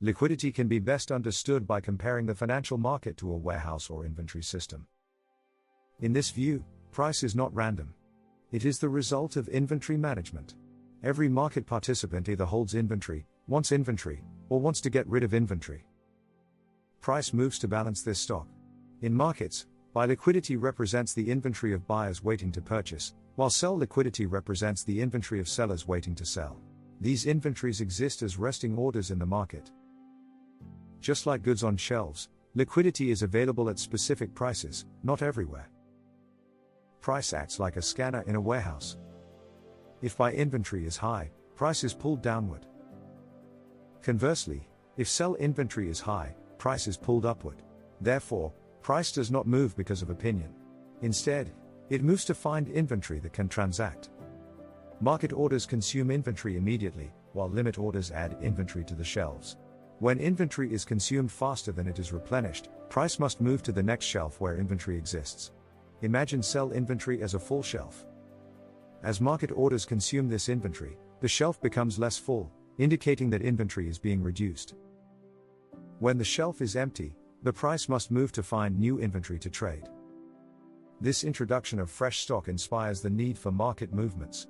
Liquidity can be best understood by comparing the financial market to a warehouse or inventory system. In this view, price is not random. It is the result of inventory management. Every market participant either holds inventory, wants inventory, or wants to get rid of inventory. Price moves to balance this stock. In markets, buy liquidity represents the inventory of buyers waiting to purchase, while sell liquidity represents the inventory of sellers waiting to sell. These inventories exist as resting orders in the market. Just like goods on shelves, liquidity is available at specific prices, not everywhere. Price acts like a scanner in a warehouse. If buy inventory is high, price is pulled downward. Conversely, if sell inventory is high, price is pulled upward. Therefore, price does not move because of opinion. Instead, it moves to find inventory that can transact. Market orders consume inventory immediately, while limit orders add inventory to the shelves. When inventory is consumed faster than it is replenished, price must move to the next shelf where inventory exists. Imagine sell inventory as a full shelf. As market orders consume this inventory, the shelf becomes less full, indicating that inventory is being reduced. When the shelf is empty, the price must move to find new inventory to trade. This introduction of fresh stock inspires the need for market movements.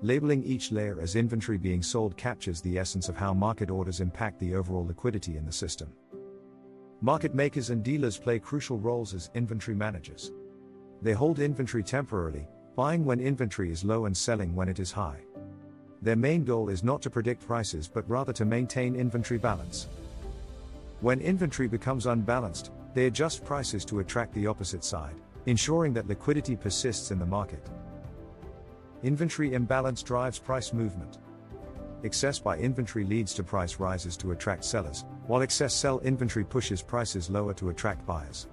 Labeling each layer as inventory being sold captures the essence of how market orders impact the overall liquidity in the system. Market makers and dealers play crucial roles as inventory managers. They hold inventory temporarily, buying when inventory is low and selling when it is high. Their main goal is not to predict prices but rather to maintain inventory balance. When inventory becomes unbalanced, they adjust prices to attract the opposite side, ensuring that liquidity persists in the market. Inventory imbalance drives price movement. Excess buy inventory leads to price rises to attract sellers, while excess sell inventory pushes prices lower to attract buyers.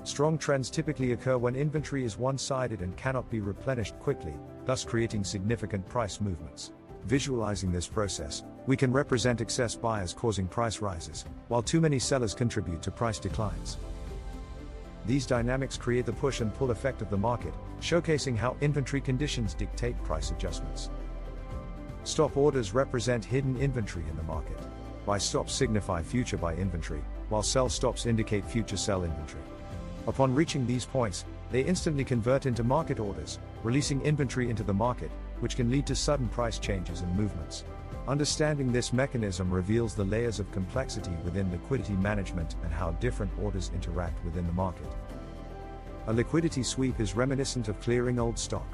Strong trends typically occur when inventory is one-sided and cannot be replenished quickly, thus creating significant price movements. Visualizing this process, we can represent excess buyers causing price rises, while too many sellers contribute to price declines. These dynamics create the push and pull effect of the market, showcasing how inventory conditions dictate price adjustments. Stop orders represent hidden inventory in the market. Buy stops signify future buy inventory, while sell stops indicate future sell inventory. Upon reaching these points, they instantly convert into market orders, releasing inventory into the market, which can lead to sudden price changes and movements. Understanding this mechanism reveals the layers of complexity within liquidity management and how different orders interact within the market. A liquidity sweep is reminiscent of clearing old stock.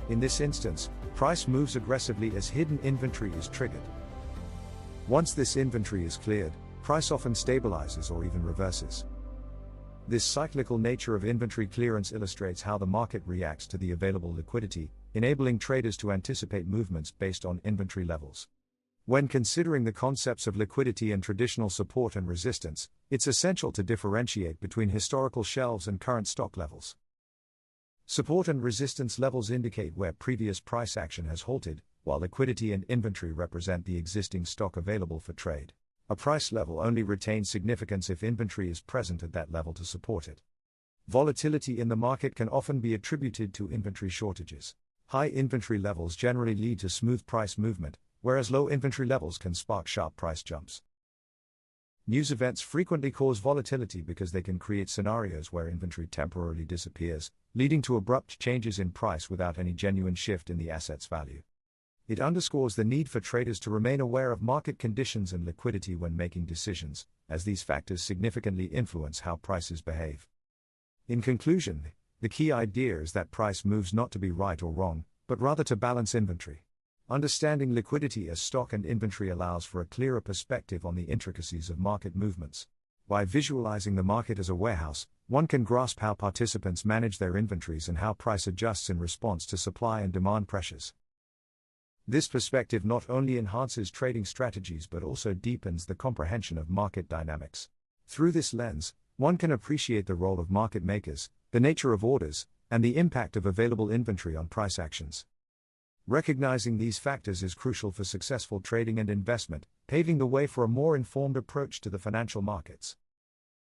In this instance, price moves aggressively as hidden inventory is triggered. Once this inventory is cleared, price often stabilizes or even reverses. This cyclical nature of inventory clearance illustrates how the market reacts to the available liquidity, enabling traders to anticipate movements based on inventory levels. When considering the concepts of liquidity and traditional support and resistance, it's essential to differentiate between historical shelves and current stock levels. Support and resistance levels indicate where previous price action has halted, while liquidity and inventory represent the existing stock available for trade. A price level only retains significance if inventory is present at that level to support it. Volatility in the market can often be attributed to inventory shortages. High inventory levels generally lead to smooth price movement, whereas low inventory levels can spark sharp price jumps. News events frequently cause volatility because they can create scenarios where inventory temporarily disappears, leading to abrupt changes in price without any genuine shift in the asset's value. It underscores the need for traders to remain aware of market conditions and liquidity when making decisions, as these factors significantly influence how prices behave. In conclusion, the key idea is that price moves not to be right or wrong, but rather to balance inventory. Understanding liquidity as stock and inventory allows for a clearer perspective on the intricacies of market movements. By visualizing the market as a warehouse, one can grasp how participants manage their inventories and how price adjusts in response to supply and demand pressures. This perspective not only enhances trading strategies but also deepens the comprehension of market dynamics. Through this lens, one can appreciate the role of market makers, the nature of orders, and the impact of available inventory on price actions. Recognizing these factors is crucial for successful trading and investment, paving the way for a more informed approach to the financial markets.